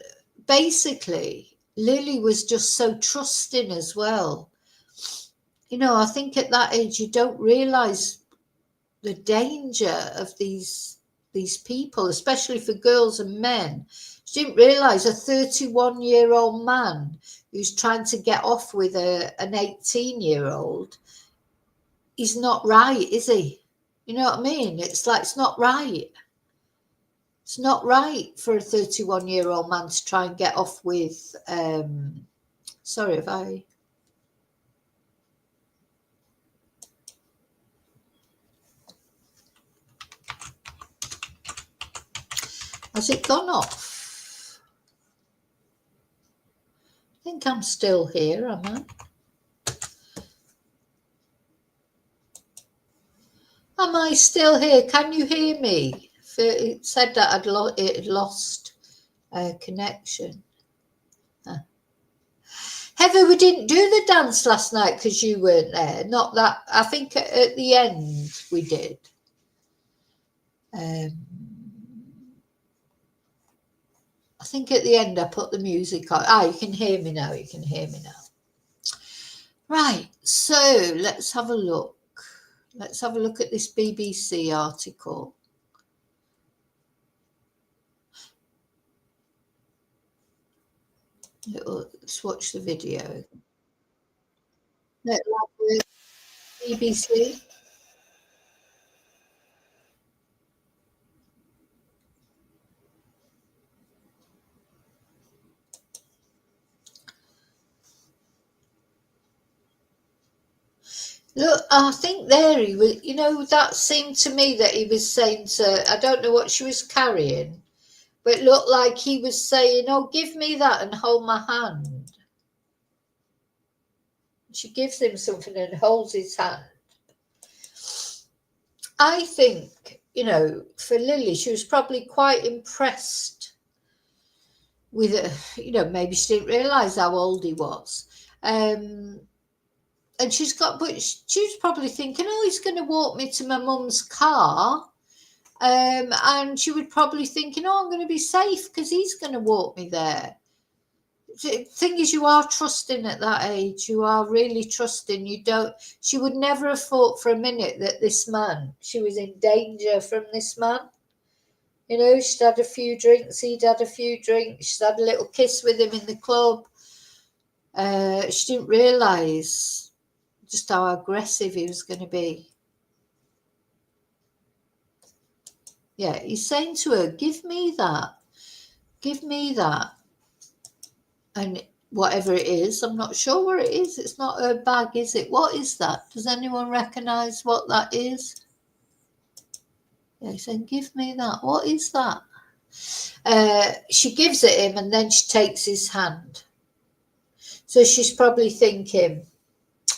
basically Lily was just so trusting as well. I think at that age you don't realise the danger of these people, especially for girls and men. She didn't realise a 31-year-old man who's trying to get off with an 18-year-old. He's not right, is he? You know what I mean? It's like, it's not right. It's not right for a 31-year-old man to try and get off with, sorry if I... Has it gone off? I think I'm still here, am I? Am I still here? Can you hear me? It said that it had lost connection. Heather, we didn't do the dance last night because you weren't there. Not that. I think at the end we did. I think at the end I put the music on. You can hear me now. You can hear me now. Right. So let's have a look. Let's have a look at this BBC article. Let's watch the video. BBC. Look, I think there he was, that seemed to me that he was saying to, I don't know what she was carrying, but it looked like he was saying, oh, give me that and hold my hand. She gives him something and holds his hand. I think, for Lily, she was probably quite impressed with her, maybe she didn't realise how old he was. And she was probably thinking, oh, he's going to walk me to my mum's car. And she would probably thinking, oh, I'm going to be safe because he's going to walk me there. The thing is, you are trusting at that age. You are really trusting. She would never have thought for a minute that she was in danger from this man. She'd had a few drinks, he'd had a few drinks, she'd had a little kiss with him in the club. She didn't realise just how aggressive he was going to be. Yeah, he's saying to her, give me that. Give me that. And whatever it is. I'm not sure what it is. It's not her bag, is it? What is that? Does anyone recognise what that is? Yeah, he said, give me that. What is that? She gives it him and then she takes his hand. So she's probably thinking,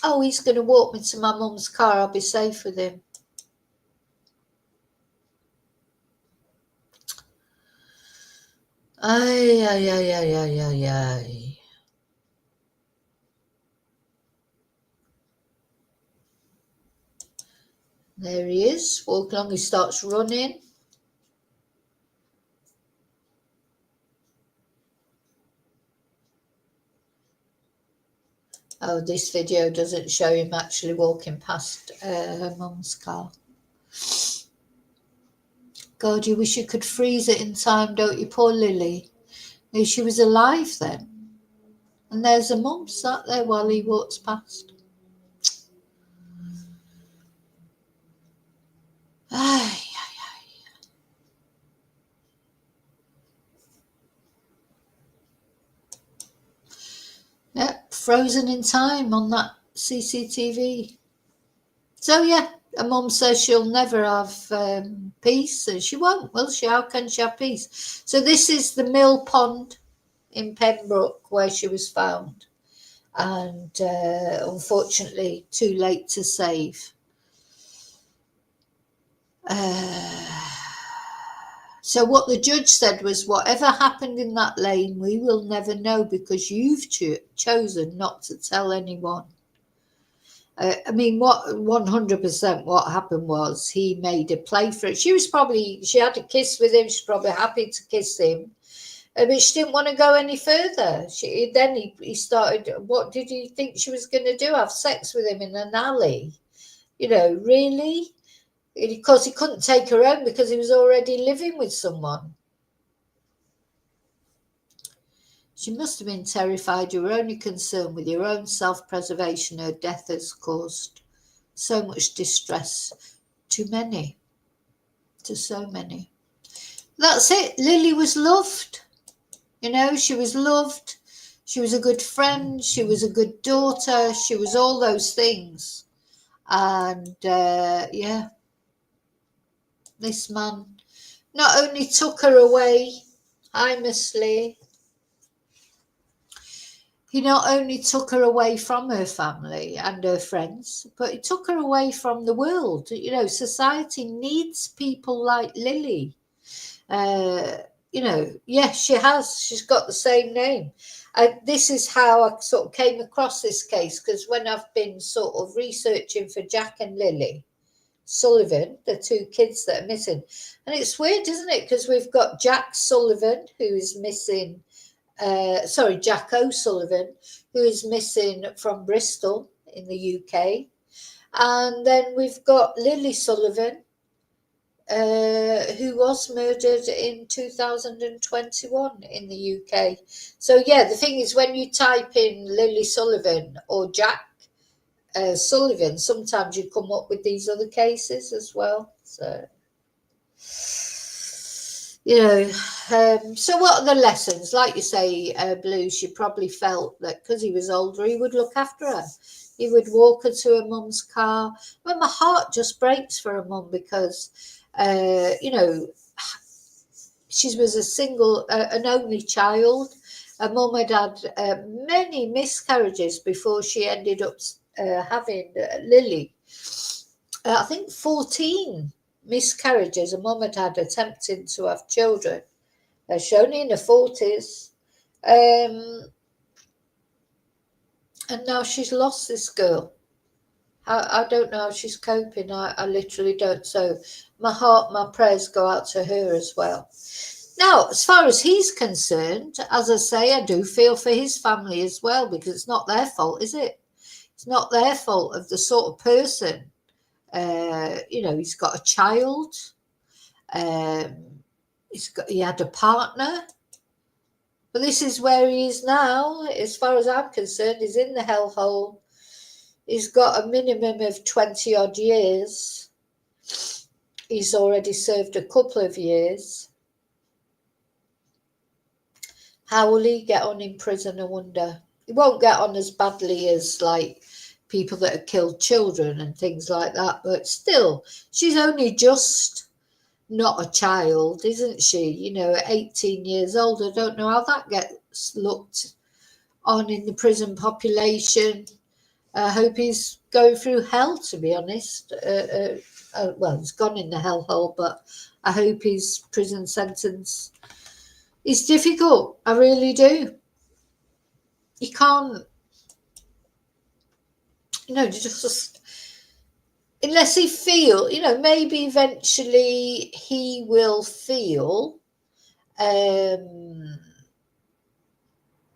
oh, he's going to walk me to my mum's car. I'll be safe with him. Ay, ay, ay, ay, ay, ay, ay. There he is. Walk along, he starts running. Oh, this video doesn't show him actually walking past her mum's car. God, you wish you could freeze it in time, don't you? Poor Lily. She was alive then. And there's a mum sat there while he walks past. Ay, ay, ay. Yep, frozen in time on that CCTV. So yeah, a mum says she'll never have peace, and she won't, will she? How can she have peace? So this is the mill pond in Pembroke where she was found, and unfortunately too late to save. So what the judge said was, whatever happened in that lane, we will never know because you've chosen not to tell anyone. I mean, what 100% what happened was he made a play for it. She had a kiss with him. She's probably happy to kiss him. But she didn't want to go any further. He started, what did he think she was going to do? Have sex with him in an alley? You know, really? Because he couldn't take her home because he was already living with someone. She must have been terrified. You were only concerned with your own self-preservation. Her death has caused so much distress to many, to so many. That's it. Lily was loved. You know, she was loved. She was a good friend. She was a good daughter. She was all those things. And yeah, this man not only took her away, hi Miss Lee, he not only took her away from her family and her friends, but he took her away from the world. You know, society needs people like Lily. You know, yes, she has. She's got the same name. This is how I sort of came across this case, because when I've been sort of researching for Jack and Lily Sullivan, the two kids that are missing, and it's weird, isn't it? Because we've got Jack Sullivan, who is missing. Jack O'Sullivan, who is missing from Bristol in the UK. And then we've got Lily Sullivan, who was murdered in 2021 in the UK. So, yeah, the thing is, when you type in Lily Sullivan or Jack Sullivan, sometimes you come up with these other cases as well. So, you know, so what are the lessons? Like you say, Blue, she probably felt that because he was older, he would look after her. He would walk her to her mum's car. Well, my heart just breaks for her mum because, you know, she was a single, an only child. Her mum had had many miscarriages before she ended up having Lily. I think 14 miscarriages a mum had attempting to have children. She's only in her 40s. And now she's lost this girl. I don't know how she's coping. I literally don't. So my heart, my prayers go out to her as well. Now, as far as he's concerned, as I say, I do feel for his family as well, because it's not their fault, is it? It's not their fault of the sort of person. You know, he's got a child. He had a partner. But this is where he is now. As far as I'm concerned, he's in the hellhole. He's got a minimum of 20 odd years. He's already served a couple of years. How will he get on in prison, I wonder? He won't get on as badly as like people that have killed children and things like that, but still, she's only just not a child, isn't she? You know, at 18 years old, I don't know how that gets looked on in the prison population. I hope he's going through hell, to be honest. Well, he's gone in the hellhole, but I hope his prison sentence is difficult. I really do. You can't, just unless he feel, maybe eventually he will feel,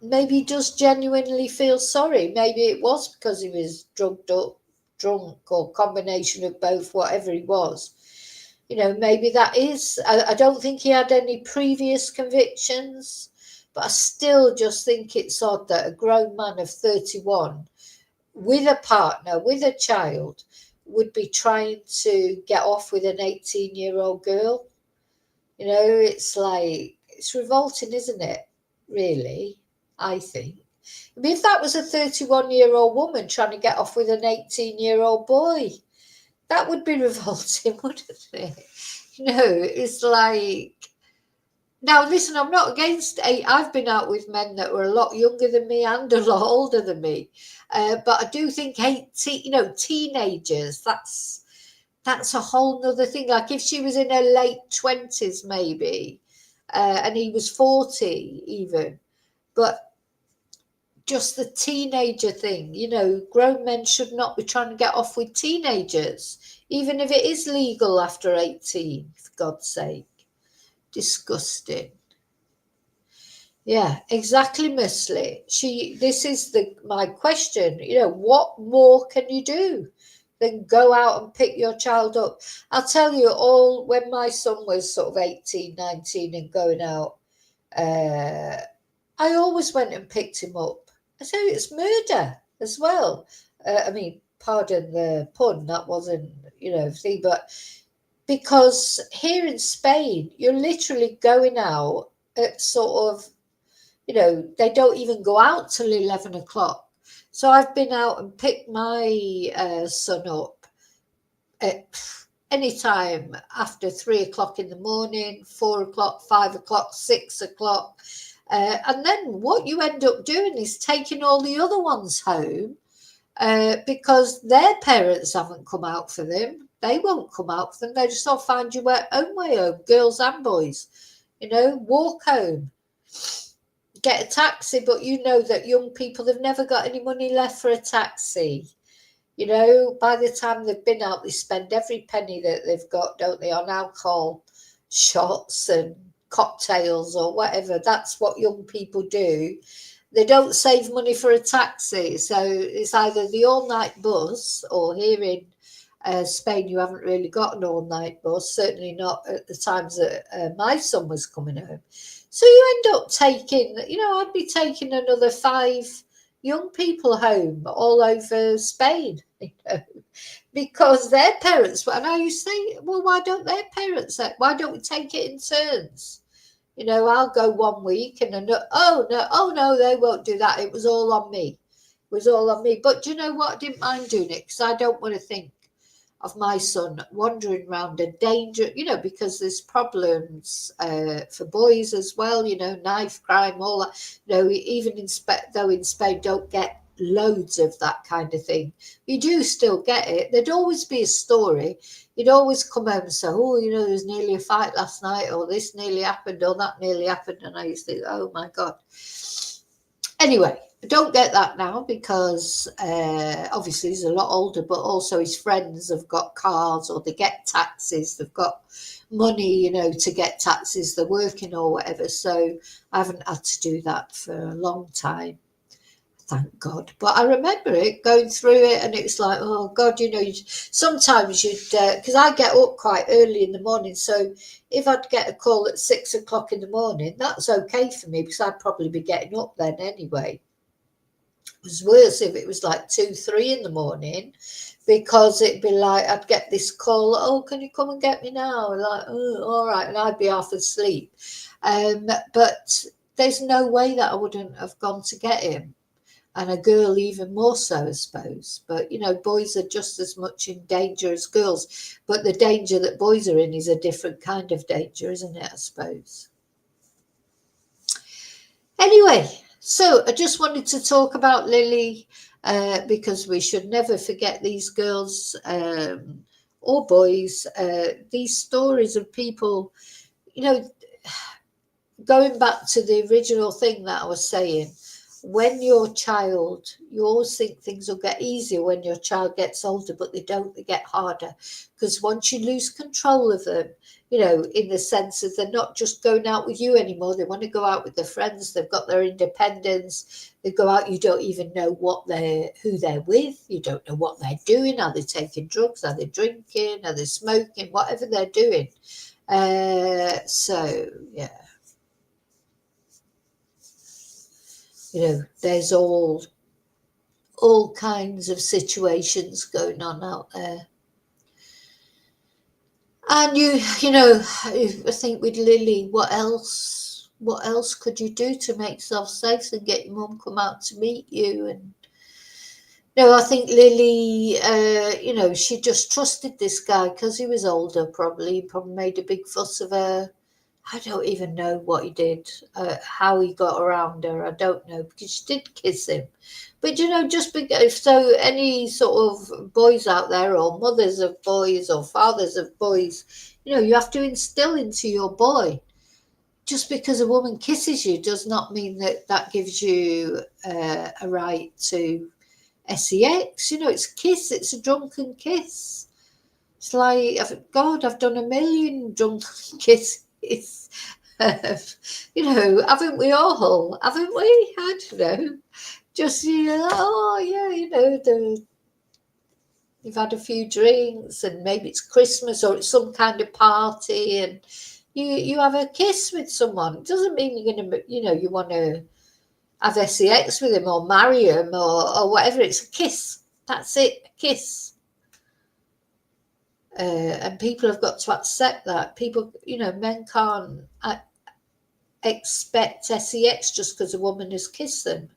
maybe he does genuinely feel sorry. Maybe it was because he was drugged up, drunk, or combination of both, whatever he was. Maybe that is. I don't think he had any previous convictions, but I still just think it's odd that a grown man of 31 with a partner, with a child, would be trying to get off with an 18-year-old girl. It's like, it's revolting, isn't it? Really, I think. I mean, if that was a 31-year-old woman trying to get off with an 18-year-old boy, that would be revolting, wouldn't it? It's like, now listen, I'm not against eight. I've been out with men that were a lot younger than me and a lot older than me. But I do think 18, teenagers, that's a whole nother thing. Like if she was in her late 20s, maybe, and he was 40 even, but just the teenager thing, grown men should not be trying to get off with teenagers, even if it is legal after 18, for God's sake. Disgusting. Yeah, exactly, Musli. This is my question. What more can you do than go out and pick your child up? I'll tell you all, when my son was sort of 18, 19 and going out, I always went and picked him up. I say it's murder as well. I mean, pardon the pun, that wasn't, thing, but because here in Spain, you're literally going out at sort of, they don't even go out till 11 o'clock. So I've been out and picked my son up at any time after 3 o'clock in the morning, 4 o'clock, 5 o'clock, 6 o'clock. And then what you end up doing is taking all the other ones home because their parents haven't come out for them. They won't come out for them. They just all find you own way home, girls and boys. Walk home, get a taxi, but that young people have never got any money left for a taxi. By the time they've been out, they spend every penny that they've got, don't they, on alcohol, shots and cocktails or whatever. That's what young people do. They don't save money for a taxi. So it's either the all-night bus, or here in Spain, you haven't really got an all-night bus, certainly not at the times that my son was coming home. So you end up taking, I'd be taking another 5 young people home all over Spain, because their parents, and I used to say, well, why don't their parents, why don't we take it in turns? I'll go 1 week and oh no, they won't do that. It was all on me. It was all on me. But do you know what? I didn't mind doing it because I don't want to think of my son wandering around a danger, because there's problems for boys as well, knife crime, all that, even though in Spain don't get loads of that kind of thing, you do still get it. There'd always be a story. You'd always come home and say, oh, there's nearly a fight last night, or this nearly happened, or that nearly happened. And I used to think, oh my God. Anyway, I don't get that now because obviously he's a lot older, but also his friends have got cars, or they get taxis. They've got money, to get taxis. They're working or whatever. So I haven't had to do that for a long time. Thank God. But I remember it, going through it, and it's like, oh God, sometimes you'd, because I get up quite early in the morning. So if I'd get a call at 6 o'clock in the morning, that's okay for me because I'd probably be getting up then anyway. It was worse if it was like 2, 3 in the morning, because it'd be like, I'd get this call, oh, can you come and get me now? Like, oh, all right. And I'd be half asleep. But there's no way that I wouldn't have gone to get him. And a girl even more so, I suppose. But, you know, boys are just as much in danger as girls. But the danger that boys are in is a different kind of danger, isn't it, I suppose? Anyway, so I just wanted to talk about Lily because we should never forget these girls or boys, these stories of people, you know, going back to the original thing that I was saying. When your child, you always think things will get easier when your child gets older, but they don't, they get harder. Because once you lose control of them, you know, in the sense that they're not just going out with you anymore, they want to go out with their friends, they've got their independence, they go out, you don't even know who they're with, you don't know what they're doing, are they taking drugs, are they drinking, are they smoking, whatever they're doing. So, yeah. You know, there's all kinds of situations going on out there. And you know, I think with Lily, what else could you do to make yourself safe and get your mum come out to meet you? And no, I think Lily, you know, she just trusted this guy because he was older, probably made a big fuss of her. I don't even know what he did, how he got around her. I don't know, because she did kiss him. But, you know, just because, so any sort of boys out there, or mothers of boys, or fathers of boys, you know, you have to instill into your boy. Just because a woman kisses you does not mean that gives you a right to sex. You know, it's a kiss, it's a drunken kiss. It's like, God, I've done a million drunken kisses. You know, haven't we all? Haven't we? I don't know. Just, you know, oh, yeah, you know, you've had a few drinks and maybe it's Christmas or it's some kind of party and you have a kiss with someone. It doesn't mean you're going to, you know, you want to have sex with him or marry him or whatever. It's a kiss. That's it, a kiss. And people have got to accept that. People, you know, men can't expect sex just because a woman has kissed them.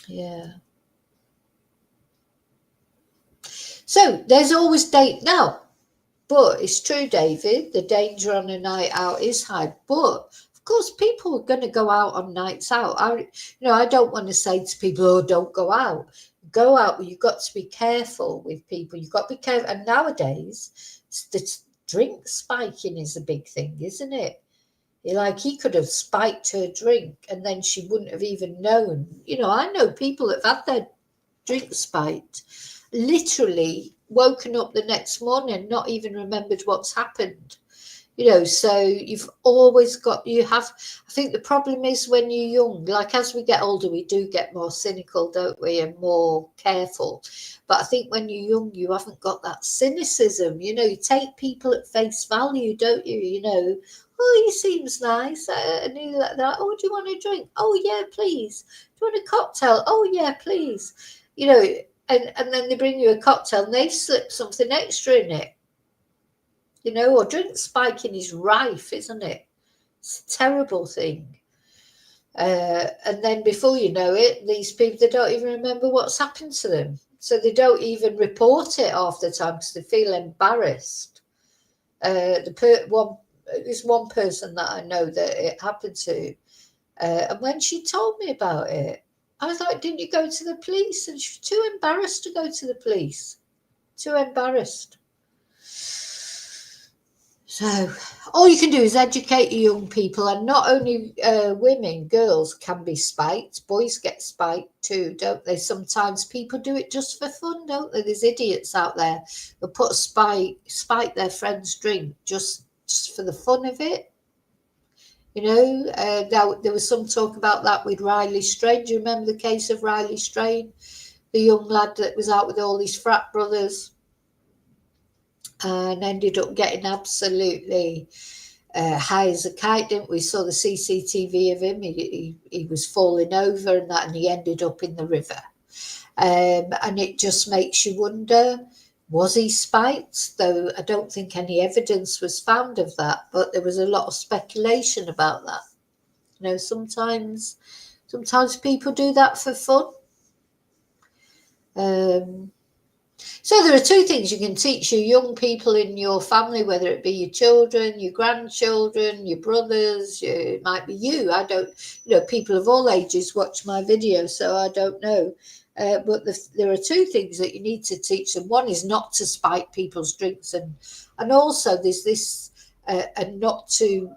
Yeah. So there's always date now. But it's true, David, the danger on a night out is high. But of course, people are going to go out on nights out. I don't want to say to people, oh, don't go out. Go out, but you've got to be careful with people. You've got to be careful. And nowadays, the drink spiking is a big thing, isn't it? Like, he could have spiked her drink and then she wouldn't have even known. You know, I know people that have had their drink spiked, literally woken up the next morning, not even remembered what's happened. You know, so you've always got, I think the problem is when you're young, like as we get older, we do get more cynical, don't we, and more careful. But I think when you're young, you haven't got that cynicism. You know, you take people at face value, don't you? You know, oh, he seems nice. And you like that. Oh, do you want a drink? Oh, yeah, please. Do you want a cocktail? Oh, yeah, please. You know, and then they bring you a cocktail and they slip something extra in it. You know, or drink spiking is rife, isn't it? It's a terrible thing. And then before you know it, these people, they don't even remember what's happened to them. So they don't even report it half the time because they feel embarrassed. There's one person that I know that it happened to. And when she told me about it, I was like, didn't you go to the police? And she was too embarrassed to go to the police. Too embarrassed. So all you can do is educate your young people, and not only women, girls can be spiked. Boys get spiked too, don't they? Sometimes people do it just for fun, don't they? There's idiots out there who put spike their friend's drink just for the fun of it. You know, there was some talk about that with Riley Strain. Do you remember the case of Riley Strain, the young lad that was out with all his frat brothers and ended up getting absolutely high as a kite, didn't we? Saw the CCTV of him. He was falling over and he ended up in the river. And it just makes you wonder, Was he spiked? Though I don't think any evidence was found of that, but there was a lot of speculation about that. You know, sometimes people do that for fun. So there are two things you can teach your young people in your family, whether it be your children, your grandchildren, your brothers, it might be you. I don't, people of all ages watch my videos, so I don't know. But there are two things that you need to teach them. One is not to spike people's drinks, and also there's this, and not to,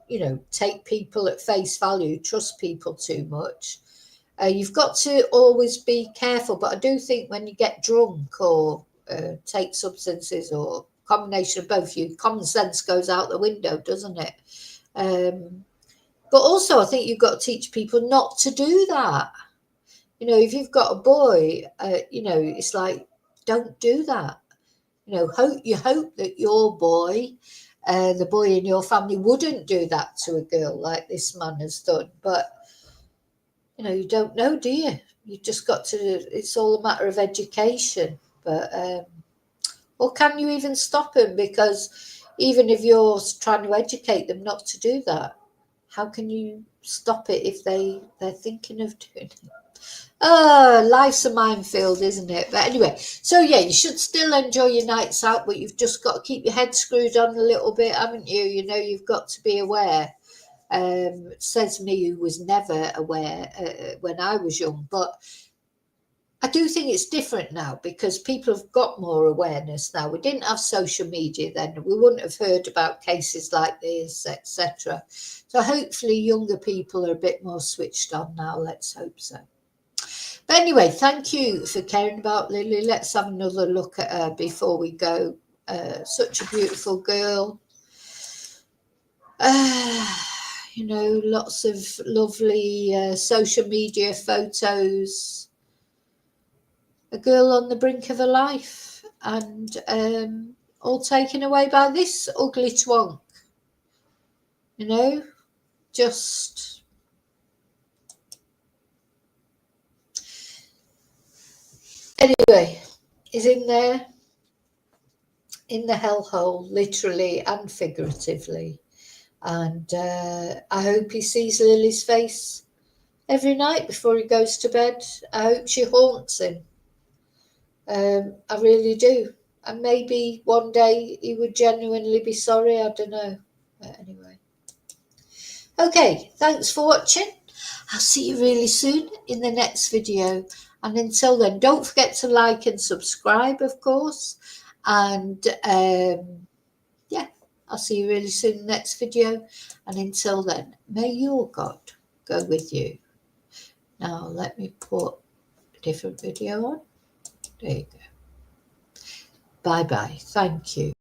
take people at face value, trust people too much. You've got to always be careful, but I do think when you get drunk or take substances or combination of both, your common sense goes out the window, doesn't it? But also I think you've got to teach people not to do that. If you've got a boy, it's like, don't do that. You hope that your boy, the boy in your family, wouldn't do that to a girl like this man has done. But you don't know, do you? You just got to, it's all a matter of education. But or can you even stop him? Because even if you're trying to educate them not to do that, how can you stop it if they're thinking of doing it? Life's a minefield, isn't it? But anyway, so yeah, you should still enjoy your nights out, but you've just got to keep your head screwed on a little bit, haven't you? You've got to be aware. Says me, who was never aware when I was young. But I do think it's different now because people have got more awareness now. We didn't have social media then. We wouldn't have heard about cases like this, etc. So hopefully younger people are a bit more switched on now. Let's hope so. But anyway, thank you for caring about Lily. Let's have another look at her before we go. Such a beautiful girl. Lots of lovely social media photos. A girl on the brink of her life, and all taken away by this ugly twonk. Just anyway, he's in there in the hellhole, literally and figuratively. And I hope he sees Lily's face every night before he goes to bed. I hope she haunts him. I really do. And maybe one day he would genuinely be sorry. I don't know. But anyway. Okay, thanks for watching. I'll see you really soon in the next video. And until then, don't forget to like and subscribe, of course. And yeah, I'll see you really soon in the next video. And until then, may your God go with you. Now, let me put a different video on. There you go. Bye-bye. Thank you.